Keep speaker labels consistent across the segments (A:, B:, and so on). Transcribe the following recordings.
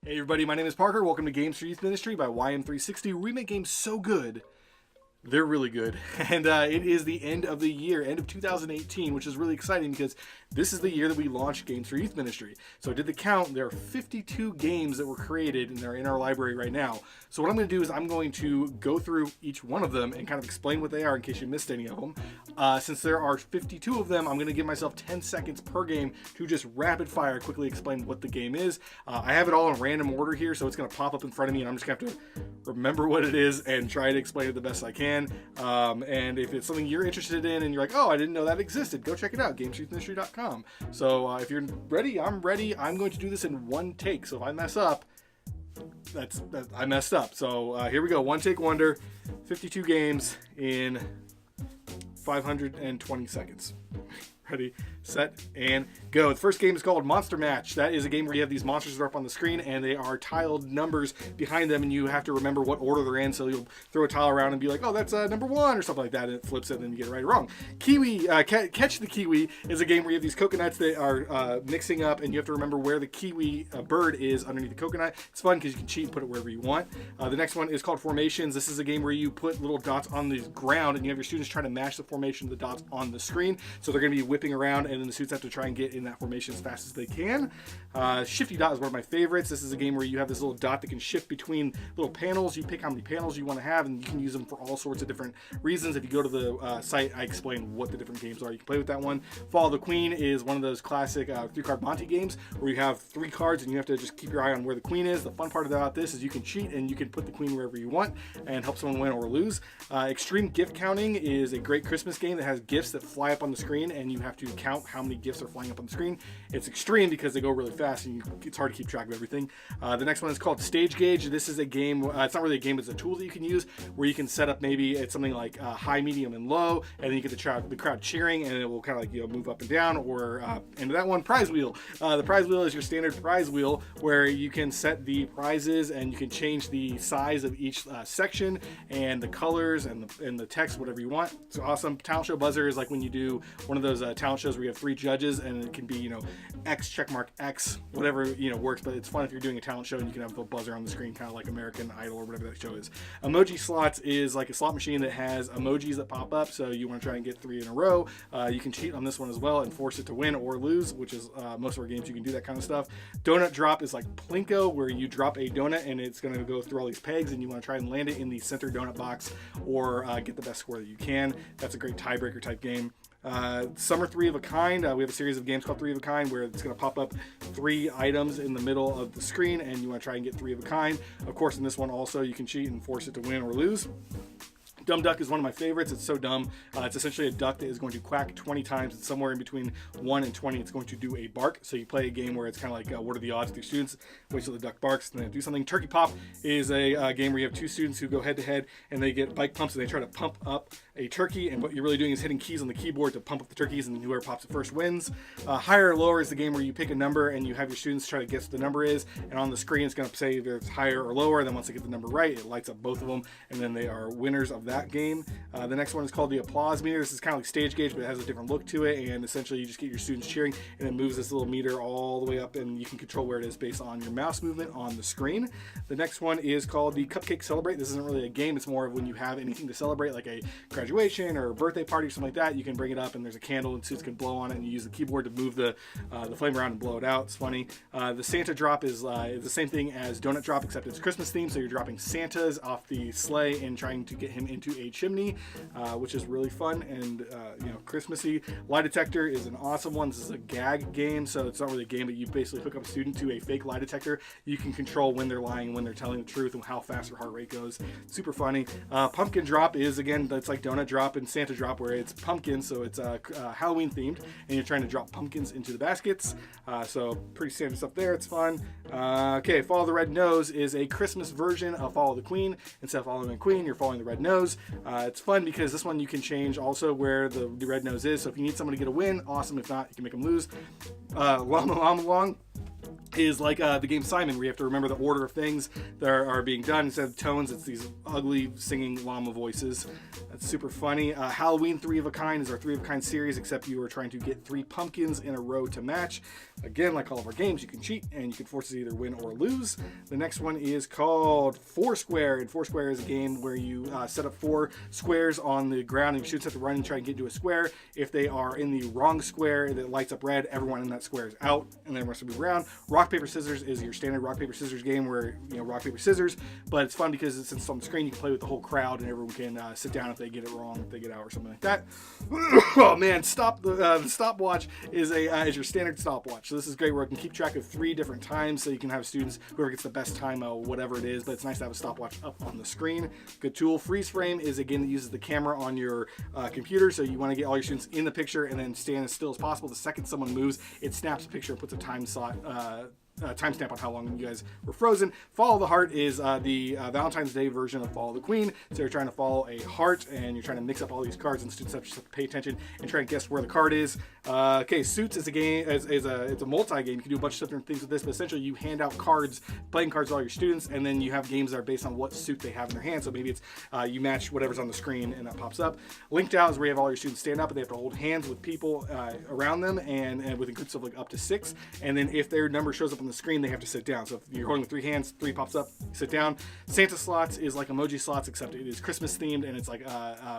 A: Hey everybody, my name is Parker. Welcome to Games for Youth Ministry by YM360. We make games so good, they're really good. And it is the end of the year, end of 2018, which is really exciting because this is the year that we launched Games for Youth Ministry. So I did the count. There are 52 games that were created and they're in our library right now. So what I'm going to do is I'm going to go through each one of them and kind of explain what they are in case you missed any of them. Since there are 52 of them, I'm going to give myself 10 seconds per game to just rapid fire quickly explain what the game is. I have it all in random order here, so it's going to pop up in front of me and I'm just going to have to remember what it is and try to explain it the best I can. And if it's something you're interested in and you're like, oh, I didn't know that existed, go check it out, gamesforyouthministry.com. So if you're ready, I'm ready. I'm going to do this in one take. So if I mess up, I messed up. So here we go. One take wonder, 52 games in 520 seconds. Ready, set, and go. The first game is called Monster Match. That is a game where you have these monsters that are up on the screen and they are tiled numbers behind them and you have to remember what order they're in. So you'll throw a tile around and be like, oh, that's number one or something like that, and it flips it and then you get it right or wrong. Kiwi, Catch the Kiwi is a game where you have these coconuts that are mixing up and you have to remember where the kiwi bird is underneath the coconut. It's fun because you can cheat and put it wherever you want. The next one is called Formations. This is a game where you put little dots on the ground and you have your students try to match the formation of the dots on the screen. So they're going to be whipping around and then the students have to try and get in that formation as fast as they can. Shifty Dot is one of my favorites. This is a game where you have this little dot that can shift between little panels. You pick how many panels you want to have and you can use them for all sorts of different reasons. If you go to the site, I explain what the different games are. You can play with that one. Follow the Queen is one of those classic 3-card Monty games where you have 3 cards and you have to just keep your eye on where the Queen is. The fun part about this is you can cheat and you can put the Queen wherever you want and help someone win or lose. Extreme Gift Counting is a great Christmas game that has gifts that fly up on the screen and you have to count how many gifts are flying up on the screen. It's extreme because they go really fast and it's hard to keep track of everything. The next one is called Stage Gauge. This is a game, it's not really a game, it's a tool that you can use where you can set up maybe it's something like high, medium, and low, and then you get the crowd cheering and it will kind of like move up and down. Or into that one, Prize Wheel. The Prize Wheel is your standard prize wheel where you can set the prizes and you can change the size of each section and the colors and the text, whatever you want. It's awesome. Talent Show Buzzer is like when you do one of those talent shows where you have 3 judges and it can be X checkmark X, whatever works, but it's fun if you're doing a talent show and you can have the buzzer on the screen, kind of like American Idol or whatever that show is. Emoji Slots is like a slot machine that has emojis that pop up, so you want to try and get 3 in a row. You can cheat on this one as well and force it to win or lose, which is most of our games you can do that kind of stuff. Donut Drop is like Plinko, where you drop a donut and it's going to go through all these pegs and you want to try and land it in the center donut box or get the best score that you can. That's a great tiebreaker type game. Summer 3 of a Kind. We have a series of games called 3 of a Kind where it's going to pop up 3 items in the middle of the screen and you want to try and get 3 of a kind. Of course, in this one also you can cheat and force it to win or lose. Dumb Duck is one of my favorites. It's so dumb. It's essentially a duck that is going to quack 20 times. It's somewhere in between 1 and 20. It's going to do a bark. So you play a game where it's kind of like, what are the odds with your students? Wait till the duck barks and then do something. Turkey Pop is a game where you have 2 students who go head to head and they get bike pumps and they try to pump up a turkey. And what you're really doing is hitting keys on the keyboard to pump up the turkeys, and whoever pops it first wins. Higher or Lower is the game where you pick a number and you have your students try to guess what the number is. And on the screen, it's going to say either it's higher or lower. Then once they get the number right, it lights up both of them. And then they are winners of that game. The next one is called the Applause Meter. This is kind of like Stage Gauge, but it has a different look to it. And essentially, you just get your students cheering, and it moves this little meter all the way up, and you can control where it is based on your mouse movement on the screen. The next one is called the Cupcake Celebrate. This isn't really a game. It's more of when you have anything to celebrate, like a graduation or a birthday party or something like that. You can bring it up, and there's a candle, and students can blow on it, and you use the keyboard to move the flame around and blow it out. It's funny. The Santa Drop is the same thing as Donut Drop, except it's Christmas themed. So you're dropping Santas off the sleigh and trying to get him into a chimney. Which is really fun and Christmassy. Lie Detector is an awesome one. This is a gag game, so it's not really a game, but you basically hook up a student to a fake lie detector. You can control when they're lying, when they're telling the truth, and how fast their heart rate goes. Super funny. Pumpkin Drop is, again, that's like Donut Drop and Santa Drop, where it's pumpkins, so it's Halloween themed, and you're trying to drop pumpkins into the baskets. So pretty standard stuff there. It's fun. Okay, Follow the Red Nose is a Christmas version of Follow the Queen. Instead of following the Queen, you're following the Red Nose. It's fun because this one you can change also where the red nose is. So if you need someone to get a win, awesome. If not, you can make them lose. Llama Llama Long is like the game Simon, where you have to remember the order of things that are being done. Instead of tones, it's these ugly singing llama voices. That's super funny. Halloween 3 of a Kind is our 3 of a Kind series, except you are trying to get 3 pumpkins in a row to match. Again, like all of our games, you can cheat and you can force it to either win or lose. The next one is called Foursquare, and Foursquare is a game where you set up 4 squares on the ground and your students have to run and try and get into a square. If they are in the wrong square that lights up red, everyone in that square is out and then everyone has to move around. Rock, paper, scissors is your standard rock, paper, scissors game where, rock, paper, scissors, but it's fun because since it's on the screen, you can play with the whole crowd and everyone can sit down if they get it wrong, if they get out or something like that. Oh man, the stopwatch is your standard stopwatch. So this is great where it can keep track of 3 different times, so you can have students, whoever gets the best time, whatever it is, but it's nice to have a stopwatch up on the screen. Good tool. Freeze frame is a game that uses the camera on your computer, so you want to get all your students in the picture and then stand as still as possible. The second someone moves, it snaps a picture and puts a timestamp on how long you guys were frozen. Follow the Heart is the Valentine's Day version of Follow the Queen. So you're trying to follow a heart and you're trying to mix up all these cards, and students have to pay attention and try and guess where the card is. Okay, Suits is a game, it's a multi-game. You can do a bunch of different things with this, but essentially you hand out cards, playing cards to all your students, and then you have games that are based on what suit they have in their hand. So maybe it's you match whatever's on the screen and that pops up. Linked Out is where you have all your students stand up and they have to hold hands with people around them and with groups of like up to 6. And then if their number shows up on the screen, they have to sit down. So if you're holding with 3 hands, 3 pops up, sit down. Santa Slots is like emoji slots, except it is Christmas themed and it's like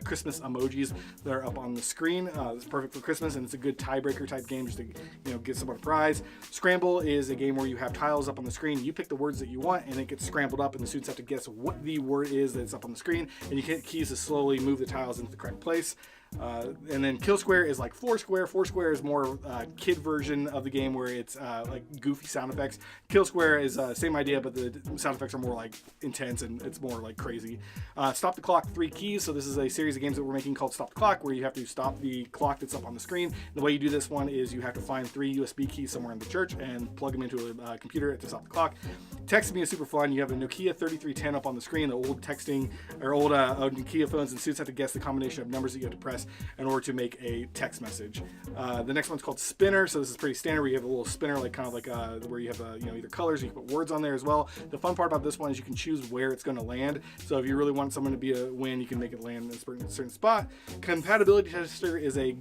A: Christmas emojis that are up on the screen. It's perfect for Christmas and it's a good tiebreaker type game just to get someone a prize. Scramble is a game where you have tiles up on the screen. You pick the words that you want and it gets scrambled up and the students have to guess what the word is that's up on the screen, and you hit keys to slowly move the tiles into the correct place. And then Kill Square is like Foursquare. Foursquare is more kid version of the game where it's like goofy sound effects. Kill Square is same idea, but the sound effects are more like intense and it's more like crazy. Stop the Clock 3 Keys. So this is a series of games that we're making called Stop the Clock, where you have to stop the clock that's up on the screen. The way you do this one is you have to find 3 USB keys somewhere in the church and plug them into a computer to stop the clock. Text Me is super fun. You have a Nokia 3310 up on the screen, the old texting or old Nokia phones, and students have to guess the combination of numbers that you have to press in order to make a text message. The next one's called Spinner. So this is pretty standard. Where you have a little spinner, like kind of like where you have either colors. You can put words on there as well. The fun part about this one is you can choose where it's going to land. So if you really want someone to be a win, you can make it land in a certain spot. Compatibility Tester is a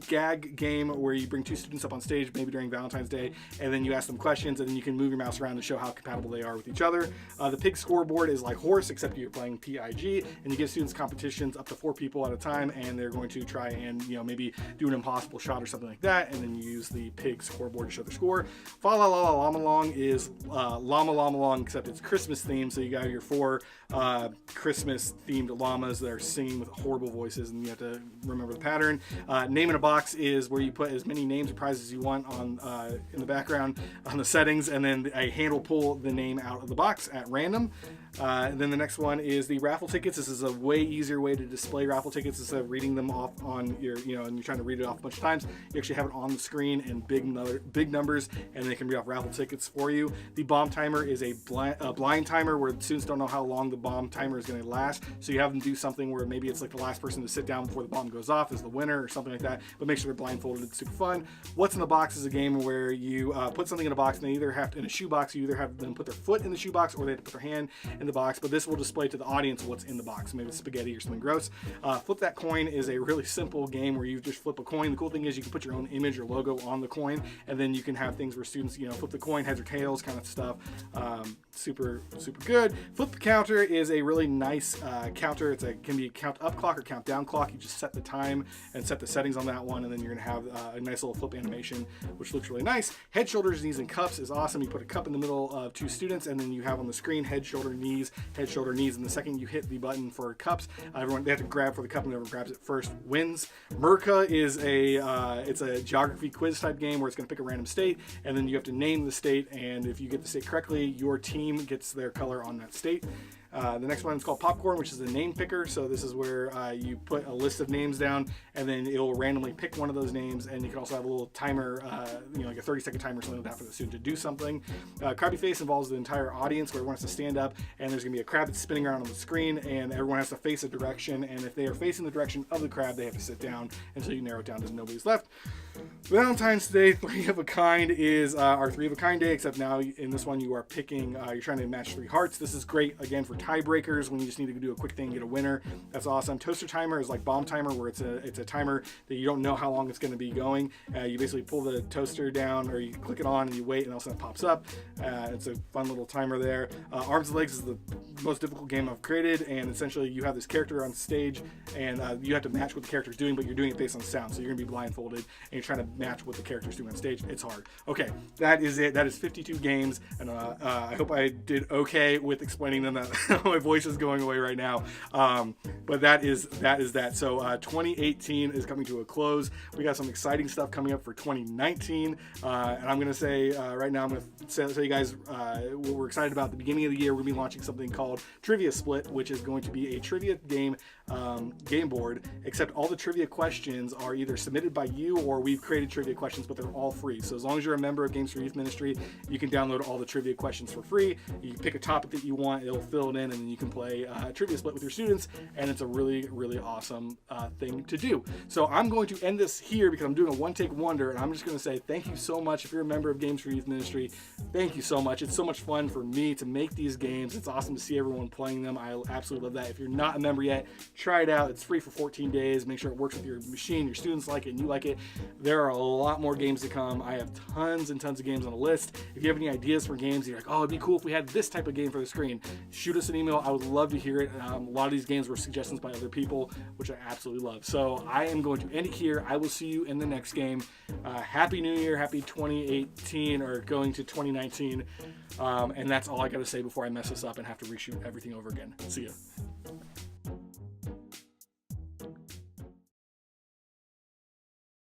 A: gag game where you bring 2 students up on stage, maybe during Valentine's Day, and then you ask them questions, and then you can move your mouse around to show how compatible they are with each other. The Pig Scoreboard is like Horse, except you're playing PIG, and you give students competitions up to 4 people at a time, and they're going to try and maybe do an impossible shot or something like that, and then you use the Pig Scoreboard to show their score. Fa La La La Llama Long is Llama Llama Long, except it's Christmas themed, so you got your 4 Christmas themed llamas that are singing with horrible voices, and you have to remember the pattern. Name in a Box is where you put as many names or prizes as you want on in the background on the settings, and then a hand will pull the name out of the box at random. And then the next one is the raffle tickets. This is a way easier way to display raffle tickets instead of reading them off on your, and you're trying to read it off a bunch of times. You actually have it on the screen in big numbers, and they can read off raffle tickets for you. The bomb timer is a blind timer where students don't know how long the bomb timer is going to last. So you have them do something where maybe it's like the last person to sit down before the bomb goes off is the winner or something like that, but make sure they're blindfolded. It's super fun. What's in the Box is a game where you put something in a box, and they either have to, in a shoebox, you either have them put their foot in the shoebox or they have to put their hand in the box, but this will display to the audience what's in the box. Maybe it's spaghetti or something gross. Flip That Coin is a really simple game where you just flip a coin. The cool thing is you can put your own image or logo on the coin, and then you can have things where students, flip the coin, heads or tails kind of stuff. Super good. Flip the Counter is a really nice counter. Can be a count up clock or count down clock. You just set the time and set the settings on that one, and then you're gonna have a nice little flip animation, which looks really nice. Head, Shoulders, Knees, and Cups is awesome. You put a cup in the middle of 2 students, and then you have on the screen head, shoulder, knees, and the second you hit the button for cups, they have to grab for the cup, and whoever grabs it first wins. Merca is it's a geography quiz type game where it's going to pick a random state, and then you have to name the state, and if you get the state correctly, your team gets their color on that state. The next one is called Popcorn, which is a name picker. So this is where you put a list of names down, and then it'll randomly pick one of those names. And you can also have a little timer, like a 30-second timer or something like that for the student to do something. Krabby Face involves the entire audience, where everyone has to stand up, and there's going to be a crab that's spinning around on the screen, and everyone has to face a direction. And if they are facing the direction of the crab, they have to sit down until you narrow it down to nobody's left. Valentine's Day 3 of a Kind is our 3 of a Kind day, except now in this one you are picking, you're trying to match 3 hearts. This is great again for tiebreakers when you just need to do a quick thing and get a winner. That's awesome. Toaster timer is like bomb timer, where it's a timer that you don't know how long it's going to be going. You basically pull the toaster down, or you click it on and you wait, and all of a sudden it pops up. It's a fun little timer there. Arms and Legs is the most difficult game I've created, and essentially you have this character on stage, and you have to match what the character's doing, but you're doing it based on sound. So you're going to be blindfolded, and you're trying to match what the character's doing on stage. It's hard. Okay, that is it. That is 52 games, and I hope I did okay with explaining them. That my voice is going away right now, but that is that. So 2018 is coming to a close. We got some exciting stuff coming up for 2019, and I'm going to say right now, I'm going to tell you guys what we're excited about. At the beginning of the year, we're going to be launching something called Trivia Split, which is going to be a trivia game board, except all the trivia questions are either submitted by you, or we've created trivia questions, but they're all free. So as long as you're a member of Games for Youth Ministry, you can download all the trivia questions for free. You pick a topic that you want, it'll fill it in, and then you can play Trivia Split with your students, and it's a really, really awesome thing to do. So I'm going to end this here because I'm doing a one-take wonder, and I'm just going to say thank you so much. If you're a member of Games for Youth Ministry, thank you so much. It's so much fun for me to make these games. It's awesome to see everyone playing them. I absolutely love that. If you're not a member yet, try it out. It's free for 14 days. Make sure it works with your machine, your students like it, and you like it. There are a lot more games to come. I have tons and tons of games on the list. If you have any ideas for games, you're like, oh, it'd be cool if we had this type of game for the screen, shoot us an email. I would love to hear it. A lot of these games were suggestions by other people, which I absolutely love. So I am going to end it here. I will see you in the next game. Happy New Year. Happy 2018, or going to 2019. And that's all I got to say before I mess this up and have to reshoot everything over again. See ya.